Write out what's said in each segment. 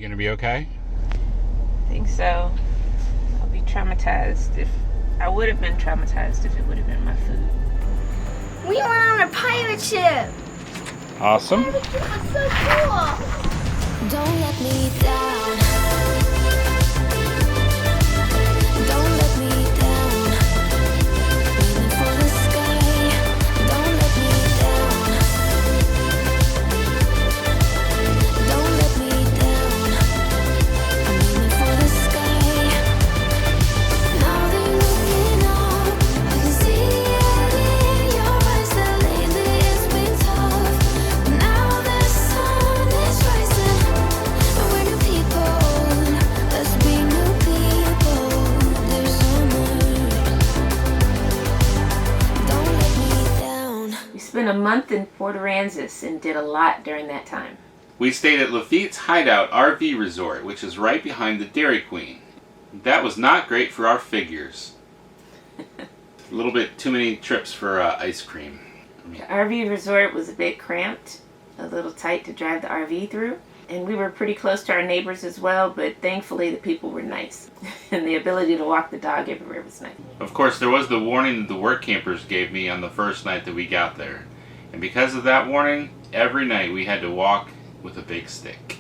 gonna be okay? I think so. I'll be traumatized if I would have been traumatized if it would have been my food. We went on a pirate ship. Awesome. Pirate ship was so cool. Don't let me down. Don't let me down. Aiming for the sky. Don't let me down. Don't let me down. I'm aiming for the sky. Now they're looking up. I can see it in your eyes that lately it's been tough. Now the sun is rising. And we're new people. Let's be new people. There's summer. Don't let me down. We spent a month in Port Aransas and did a lot during that time. We stayed at Lafitte's Hideout RV Resort, which is right behind the Dairy Queen. That was not great for our figures. A little bit too many trips for ice cream. The RV resort was a bit cramped, a little tight to drive the RV through, and we were pretty close to our neighbors as well, but thankfully the people were nice, and the ability to walk the dog everywhere was nice. Of course, there was the warning that the work campers gave me on the first night that we got there. And because of that warning, every night we had to walk with a big stick.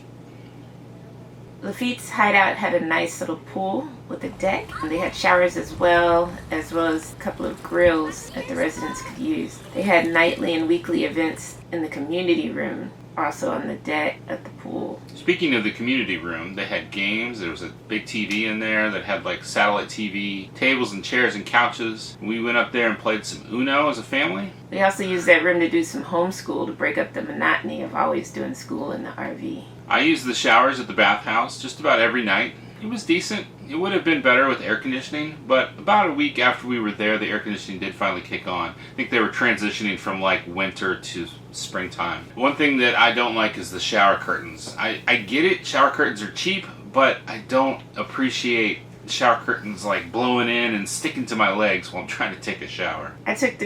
Lafitte's Hideout had a nice little pool with a deck, and they had showers as well as a couple of grills that the residents could use. They had nightly and weekly events in the community room, also on the deck at the pool. Speaking of the community room, they had games. There was a big TV in there that had like satellite TV, tables and chairs and couches. We went up there and played some Uno as a family. We also used that room to do some homeschool to break up the monotony of always doing school in the RV. I used the showers at the bathhouse just about every night. It was decent. It would have been better with air conditioning, but about a week after we were there, the air conditioning did finally kick on. I think they were transitioning from like winter to springtime. One thing that I don't like is the shower curtains. I get it, shower curtains are cheap, but I don't appreciate shower curtains like blowing in and sticking to my legs while I'm trying to take a shower. I took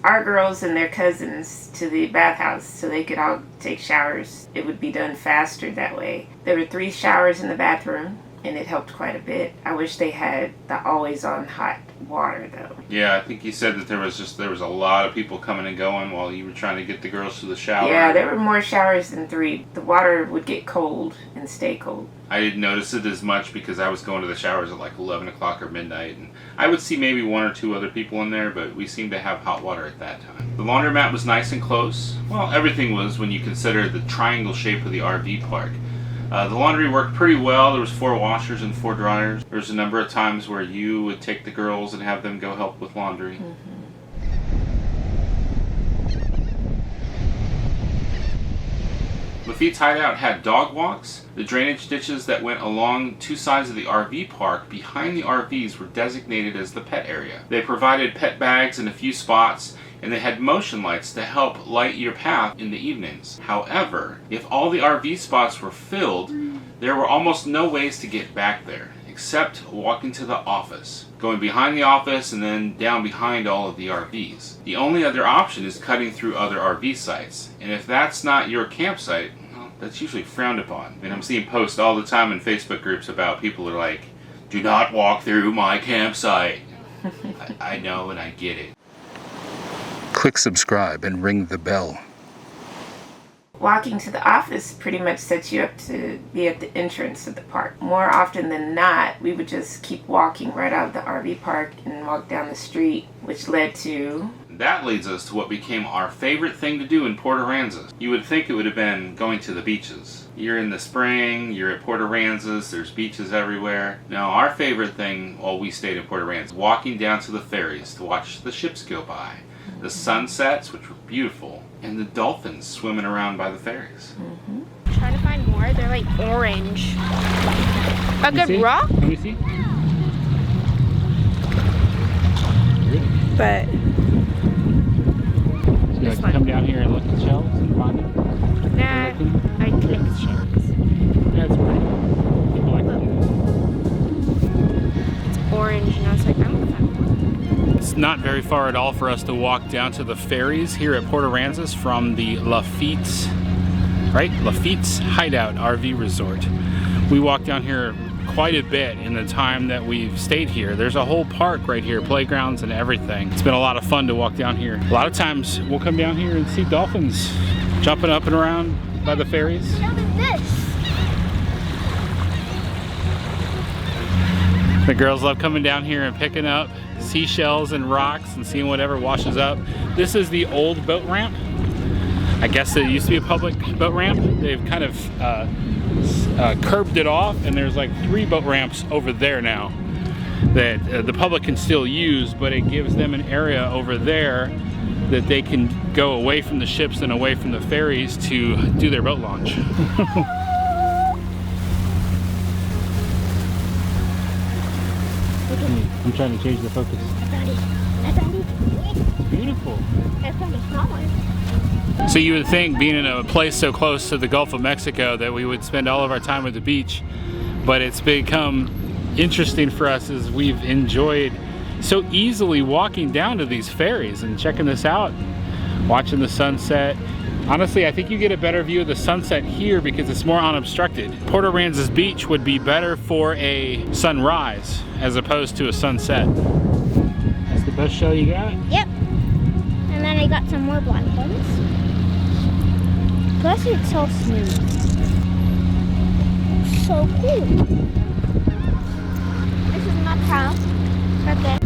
our girls and their cousins to the bathhouse so they could all take showers. It would be done faster that way. There were 3 showers in the bathroom, and it helped quite a bit. I wish they had the always on hot water though. Yeah, I think you said that there was a lot of people coming and going while you were trying to get the girls to the shower. Yeah, there were more showers than 3. The water would get cold and stay cold. I didn't notice it as much because I was going to the showers at like 11 o'clock or midnight, and I would see maybe 1 or 2 other people in there, but we seemed to have hot water at that time. The laundromat was nice and close. Well, everything was when you consider the triangle shape of the RV park. The laundry worked pretty well. There was 4 washers and 4 dryers. There was a number of times where you would take the girls and have them go help with laundry. Mm-hmm. Lafitte's Hideout had dog walks. The drainage ditches that went along 2 sides of the RV park behind the RVs were designated as the pet area. They provided pet bags in a few spots, and they had motion lights to help light your path in the evenings. However, if all the RV spots were filled, there were almost no ways to get back there, except walking to the office, going behind the office and then down behind all of the RVs. The only other option is cutting through other RV sites, and if that's not your campsite, well, that's usually frowned upon. And I'm seeing posts all the time in Facebook groups about people who are like, "Do not walk through my campsite." I know and I get it. Click subscribe and ring the bell. Walking to the office pretty much sets you up to be at the entrance of the park. More often than not, we would just keep walking right out of the RV park and walk down the street, which led to... That leads us to what became our favorite thing to do in Port Aransas. You would think it would have been going to the beaches. You're in the spring, you're at Port Aransas, there's beaches everywhere. Now, our favorite thing while we stayed in Port Aransas, walking down to the ferries to watch the ships go by. The sunsets, which were beautiful, and the dolphins swimming around by the ferries. Mm-hmm. Trying to find more. They're like orange. A good rock? Let me see. But So you like to come down here and look at shells and find them? nah, I collect shells. That's pretty. People like to do that. It's orange, and I was like, I'm gonna find one. It's not very far at all for us to walk down to the ferries here at Port Aransas from the Lafittes right? Lafitte's Hideout RV Resort. We walked down here quite a bit in the time that we've stayed here. There's a whole park right here, playgrounds and everything. It's been a lot of fun to walk down here. A lot of times we'll come down here and see dolphins jumping up and around by the ferries. Look at this. The girls love coming down here and picking up seashells and rocks and seeing whatever washes up. This is the old boat ramp. I guess it used to be a public boat ramp. They've kind of curbed it off, and there's like 3 boat ramps over there now that the public can still use, but it gives them an area over there that they can go away from the ships and away from the ferries to do their boat launch. I'm trying to change the focus. I found it. It's beautiful. I found a small one. So you would think, being in a place so close to the Gulf of Mexico, that we would spend all of our time at the beach, but it's become interesting for us as we've enjoyed so easily walking down to these ferries and checking this out, watching the sunset. Honestly, I think you get a better view of the sunset here because it's more unobstructed. Port Aransas Beach would be better for a sunrise as opposed to a sunset. That's the best shell you got? Yep. And then I got some more black ones. Plus it's so smooth. So cool. This is my house. Right there.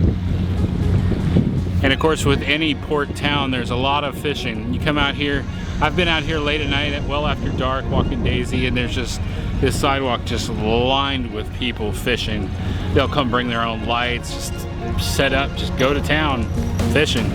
And of course, with any port town, there's a lot of fishing. You come out here, I've been out here late at night, well after dark, walking Daisy, and there's just this sidewalk just lined with people fishing. They'll come bring their own lights, just set up, just go to town fishing.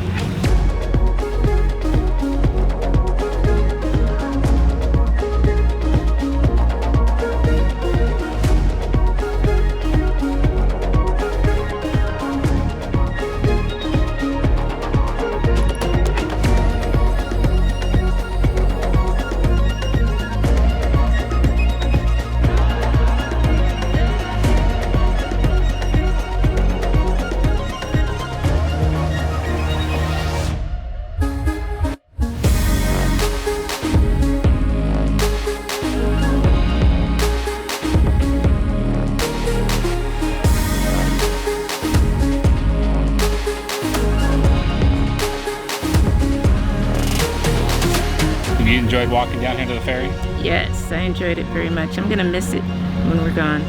You enjoyed walking down here to the ferry? Yes, I enjoyed it very much. I'm gonna miss it when we're gone.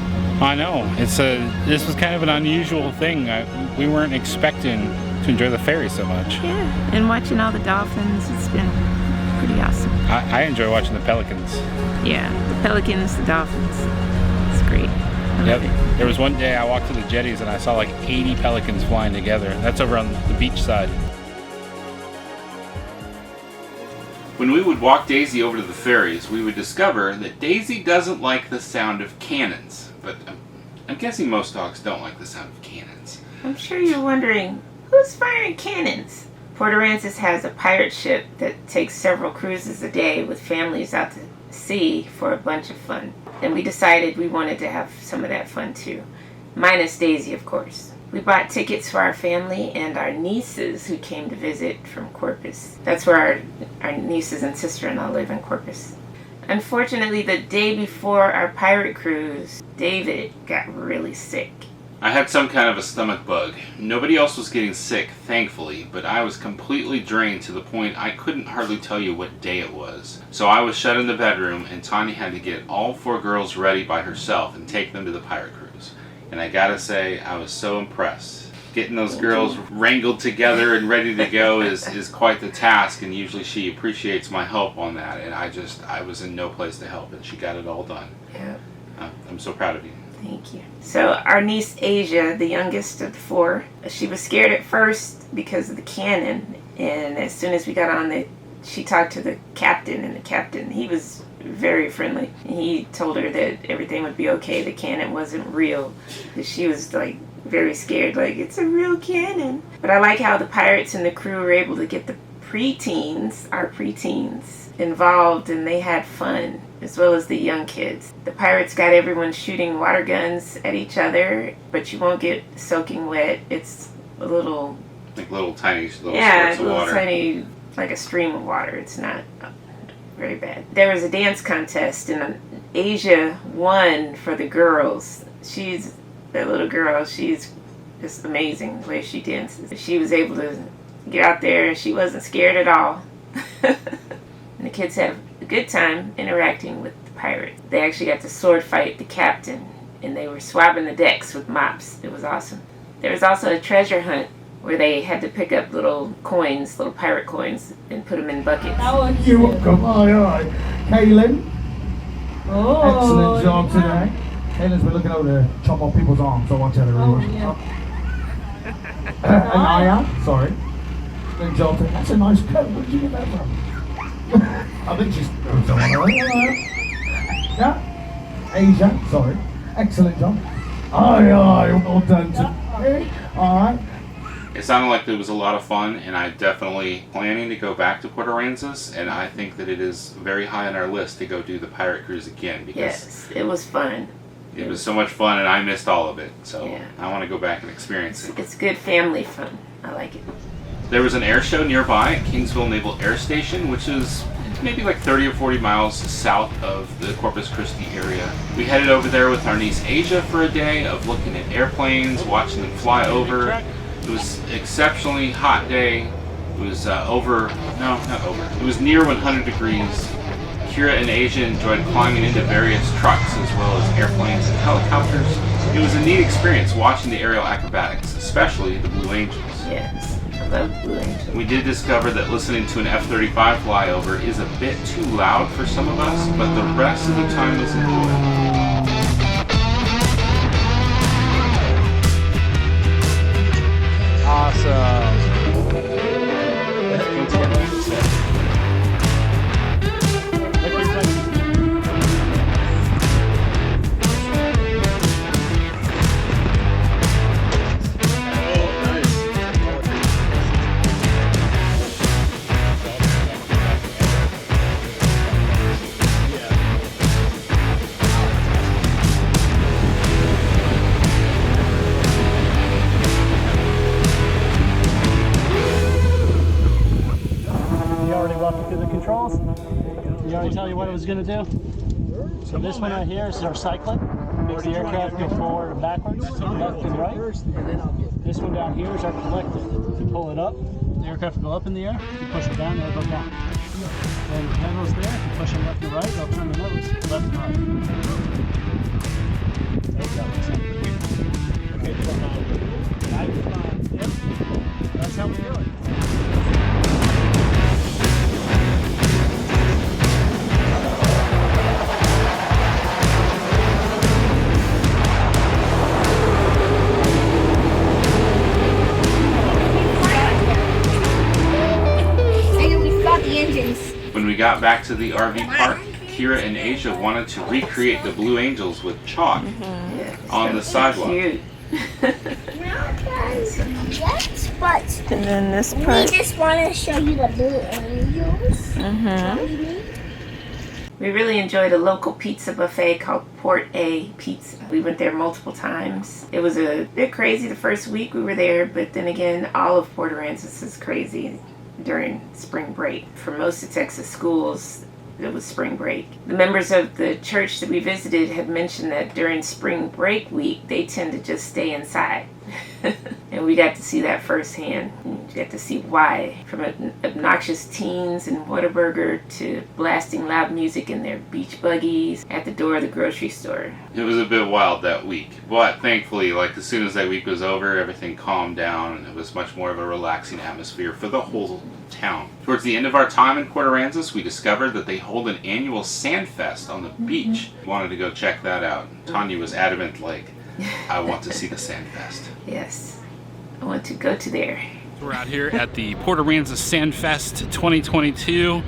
I know. This was kind of an unusual thing. We weren't expecting to enjoy the ferry so much. Yeah, and watching all the dolphins, it's been pretty awesome. I enjoy watching the pelicans. Yeah, the pelicans, the dolphins. It's great. I love it. There was one day I walked to the jetties and I saw like 80 pelicans flying together. That's over on the beach side. When we would walk Daisy over to the ferries, we would discover that Daisy doesn't like the sound of cannons. But I'm guessing most dogs don't like the sound of cannons. I'm sure you're wondering, who's firing cannons? Port Aransas has a pirate ship that takes several cruises a day with families out to sea for a bunch of fun. And we decided we wanted to have some of that fun too. Minus Daisy, of course. We bought tickets for our family and our nieces who came to visit from Corpus. That's where our nieces and sister-in-law live, in Corpus. Unfortunately, the day before our pirate cruise, David got really sick. I had some kind of a stomach bug. Nobody else was getting sick, thankfully, but I was completely drained to the point I couldn't hardly tell you what day it was. So I was shut in the bedroom, and Tanya had to get all 4 girls ready by herself and take them to the pirate cruise. And I gotta say, I was so impressed. Getting those girls wrangled together and ready to go is quite the task, and usually she appreciates my help on that, and I was in no place to help, and she got it all done. Yeah. I'm so proud of you. Thank you. So our niece Asia, the youngest of the 4, she was scared at first because of the cannon, and as soon as we got on she talked to the captain, and the captain, he was very friendly. He told her that everything would be okay, the cannon wasn't real. She was like very scared, like, it's a real cannon. But I like how the pirates and the crew were able to get the our preteens involved, and they had fun, as well as the young kids. The pirates got everyone shooting water guns at each other, but you won't get soaking wet. It's a little... Like little tiny spurts of water. Yeah, little tiny, like a stream of water. It's not very bad. There was a dance contest, and Asia won for the girls. That little girl, she's just amazing the way she dances. She was able to get out there, and she wasn't scared at all. And the kids had a good time interacting with the pirate. They actually got to sword fight the captain, and they were swabbing the decks with mops. It was awesome. There was also a treasure hunt where they had to pick up little coins, little pirate coins, and put them in buckets. You're welcome. Aye. Kaylin. Excellent job today. Kaylin's been looking over to chop off people's arms, so I want you to read. And Aya, sorry. Good job today. That's a nice coat. Where did you get that from? I think she's yeah. Asia, sorry. Excellent job. Aye, well done today. Alright. It sounded like it was a lot of fun, and I'm definitely planning to go back to Port Aransas, and I think that it is very high on our list to go do the pirate cruise again, because yes, it was fun. It was so much fun, and I missed all of it, so yeah. I want to go back and experience it. It's good family fun. I like it. There was an air show nearby at Kingsville Naval Air Station, which is maybe like 30 or 40 miles south of the Corpus Christi area. We headed over there with our niece Asia for a day of looking at airplanes, watching them fly over. It was an exceptionally hot day. It was it was near 100 degrees. Kira and Asia enjoyed climbing into various trucks as well as airplanes and helicopters. It was a neat experience watching the aerial acrobatics, especially the Blue Angels. Yes, I love Blue Angels. We did discover that listening to an F-35 flyover is a bit too loud for some of us, but the rest of the time was enjoyable. Awesome. Did I already tell you what it was going to do? So this one right here is our cycling. Makes the aircraft go forward and backwards, left and right. This one down here is our collector. If you pull it up, the aircraft will go up in the air. If you push it down, it'll go down. Then the handle's there. If you push them left and right, they'll turn the nose left and right. Okay, that's how we do it. When we got back to the RV park, Kira and Asia wanted to recreate the Blue Angels with chalk on the sidewalk. Cute. Yes, but And then this we part. just want to show you the Blue Angels. We really enjoyed a local pizza buffet called Port A Pizza. We went there multiple times. It was a bit crazy the first week we were there, but then again, all of Port Aransas is crazy during spring break. For most of Texas schools, it was spring break. The members of the church that we visited had mentioned that during spring break week, they tend to just stay inside. And we got to see that firsthand. We got to see why. From obnoxious teens in Whataburger to blasting loud music in their beach buggies at the door of the grocery store. It was a bit wild that week, but thankfully, like as soon as that week was over, everything calmed down and it was much more of a relaxing atmosphere for the whole town. Towards the end of our time in Port Aransas, we discovered that they hold an annual sand fest on the beach. We wanted to go check that out. Tanya was adamant, like, I want to see the sand fest. Yes, I want to go to there. We're out here at the Port Aransas Sand Fest 2022.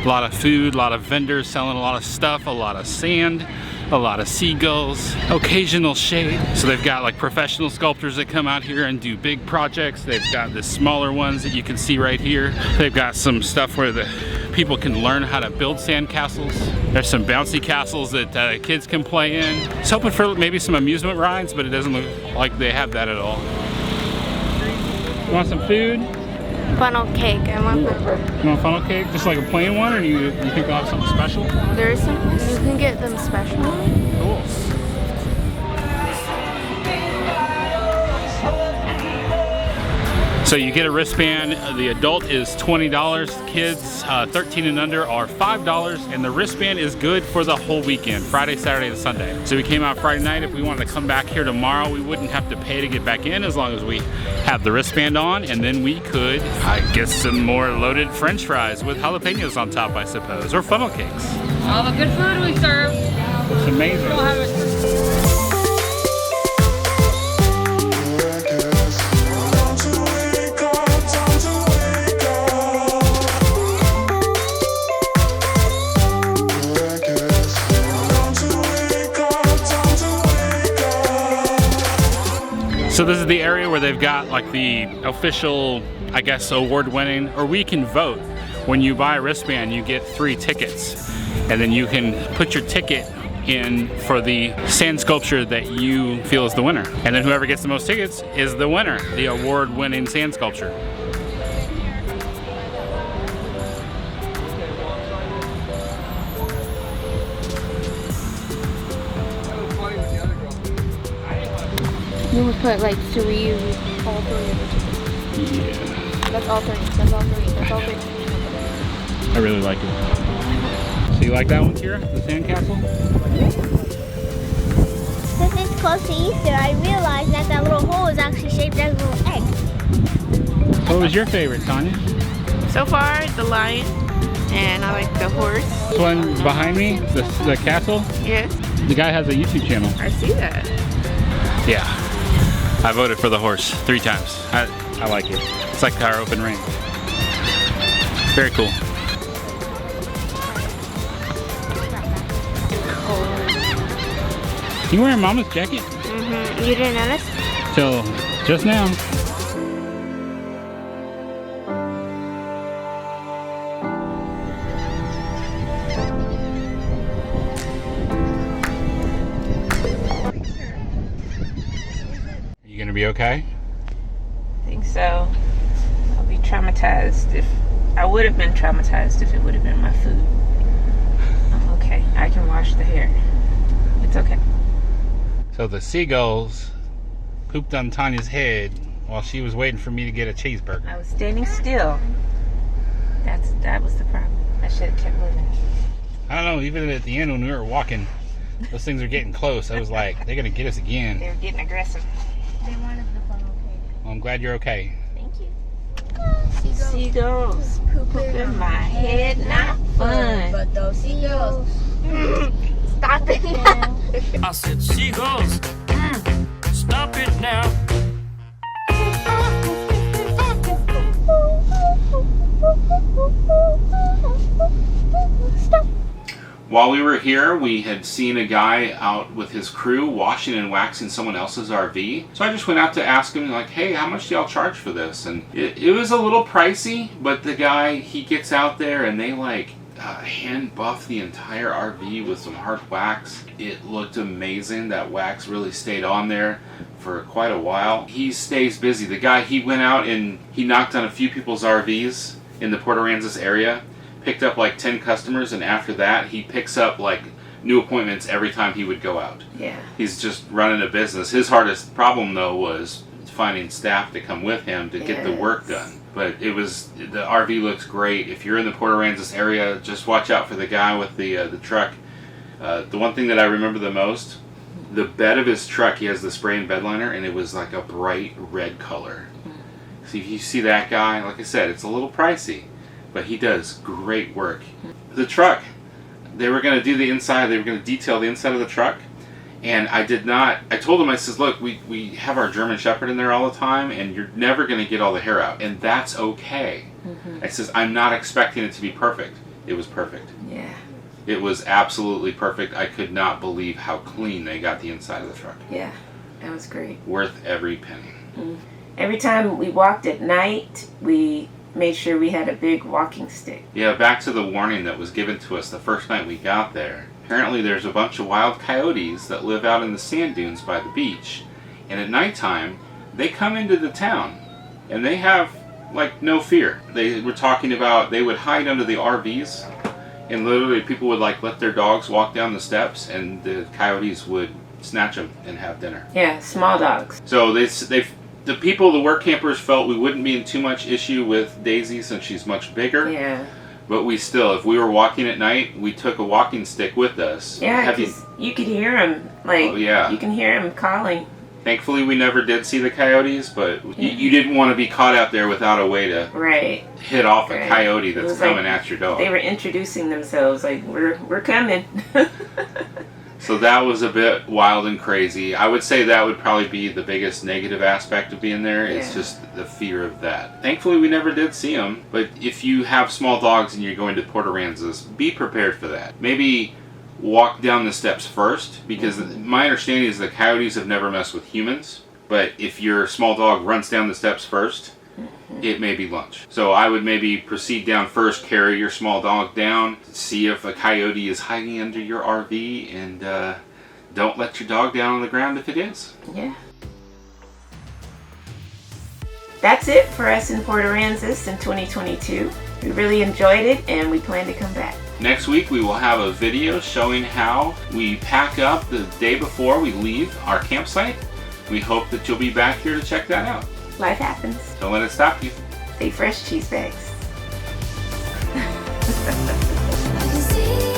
A lot of food, a lot of vendors selling a lot of stuff, a lot of sand, a lot of seagulls, occasional shade. So they've got like professional sculptors that come out here and do big projects. They've got the smaller ones that you can see right here. They've got some stuff where the people can learn how to build sand castles. There's some bouncy castles that kids can play in. Just hoping for maybe some amusement rides, but it doesn't look like they have that at all. You want some food? funnel cake. I want that. You want a funnel cake? Just like a plain one, or you think they'll have something special? There's some. You can get them special. Cool. So you get a wristband. The adult is $20. Kids 13 and under are $5, and the wristband is good for the whole weekend, Friday, Saturday, and Sunday. So we came out Friday night. If we wanted to come back here tomorrow, we wouldn't have to pay to get back in as long as we have the wristband on, and then we could get some more loaded French fries with jalapenos on top, I suppose, or funnel cakes. All the good food we serve. It's amazing. We'll have it. So this is the area where they've got like the official, I guess, award-winning, or we can vote. When you buy a wristband, you get 3 tickets, and then you can put your ticket in for the sand sculpture that you feel is the winner. And then whoever gets the most tickets is the winner, the award-winning sand sculpture. You would put like 3, all 3 of the chickens. Yeah. That's all 3. That's all 3. That's all 3. I really like it. So you like that one, Kira? The sandcastle? Since it's close to Easter, I realized that that little hole is actually shaped as a little egg. What was your favorite, Tanya? So far, the lion, and I like the horse. This one behind me, the castle? Yes, The guy has a YouTube channel. I see that. Yeah. I voted for the horse 3 times. I like it. It's like our open range. Very cool. You wearing Mama's jacket? Mm-hmm. You didn't notice? Till just now. Are you gonna be okay? I think so. I'll be traumatized if I would have been traumatized if it would have been my food. I'm okay. I can wash the hair. It's okay. So the seagulls pooped on Tanya's head while she was waiting for me to get a cheeseburger. I was standing still. That was the problem. I should have kept moving. I don't know, even at the end when we were walking, those things are getting close. I was like, they're gonna get us again. They were getting aggressive. They wanted the funnel cake. Well, I'm glad you're okay. Thank you. Seagulls pooping in my head, not fun. But those seagulls. Stop it now. I said, seagulls, stop it now. Stop. While we were here, we had seen a guy out with his crew washing and waxing someone else's RV. So I just went out to ask him, like, hey, how much do y'all charge for this? And it was a little pricey, but the guy, he gets out there and they like hand buff the entire RV with some hard wax. It looked amazing. That wax really stayed on there for quite a while. He stays busy. The guy, he went out and he knocked on a few people's RVs in the Port Aransas area, picked up like 10 customers, and after that he picks up like new appointments every time he would go out. Yeah. He's just running a business. His hardest problem though was finding staff to come with him to get the work done. But the RV looks great. If you're in the Port Aransas area, just watch out for the guy with the truck. The one thing that I remember the most, the bed of his truck, he has the spray and bed liner, and it was like a bright red color. So if you see that guy, like I said, it's a little pricey, but he does great work. The truck, they were going to do the inside, they were going to detail the inside of the truck, and I told him, I says, look, we have our German Shepherd in there all the time, and you're never going to get all the hair out, and that's okay. I says, I'm not expecting it to be perfect. It was perfect. Yeah. It was absolutely perfect. I could not believe how clean they got the inside of the truck. Yeah. That was great. Worth every penny. Every time we walked at night, we made sure we had a big walking stick. Yeah, back to the warning that was given to us the first night we got there. Apparently there's a bunch of wild coyotes that live out in the sand dunes by the beach. And at nighttime, they come into the town. And they have like no fear. They were talking about they would hide under the RVs, and literally people would like let their dogs walk down the steps, and the coyotes would snatch them and have dinner. Yeah, small dogs. So the people, the work campers, felt we wouldn't be in too much issue with Daisy since she's much bigger. Yeah. But we still, if we were walking at night, we took a walking stick with us. Yeah, because you could hear them. Like, oh, yeah. You can hear them calling. Thankfully, we never did see the coyotes, but you didn't want to be caught out there without a way to hit off a coyote that's coming at your dog. They were introducing themselves, like, we're coming. So that was a bit wild and crazy. I would say that would probably be the biggest negative aspect of being there. It's just the fear of that. Thankfully, we never did see them. But if you have small dogs and you're going to Port Aransas, be prepared for that. Maybe walk down the steps first, because my understanding is the coyotes have never messed with humans. But if your small dog runs down the steps first, it may be lunch. So I would maybe proceed down first, carry your small dog down, see if a coyote is hiding under your RV, and don't let your dog down on the ground if it is. Yeah. That's it for us in Port Aransas in 2022. We really enjoyed it, and we plan to come back. Next week we will have a video showing how we pack up the day before we leave our campsite. We hope that you'll be back here to check that out. Life happens. Don't let it stop you. Stay fresh, cheese bags. I can see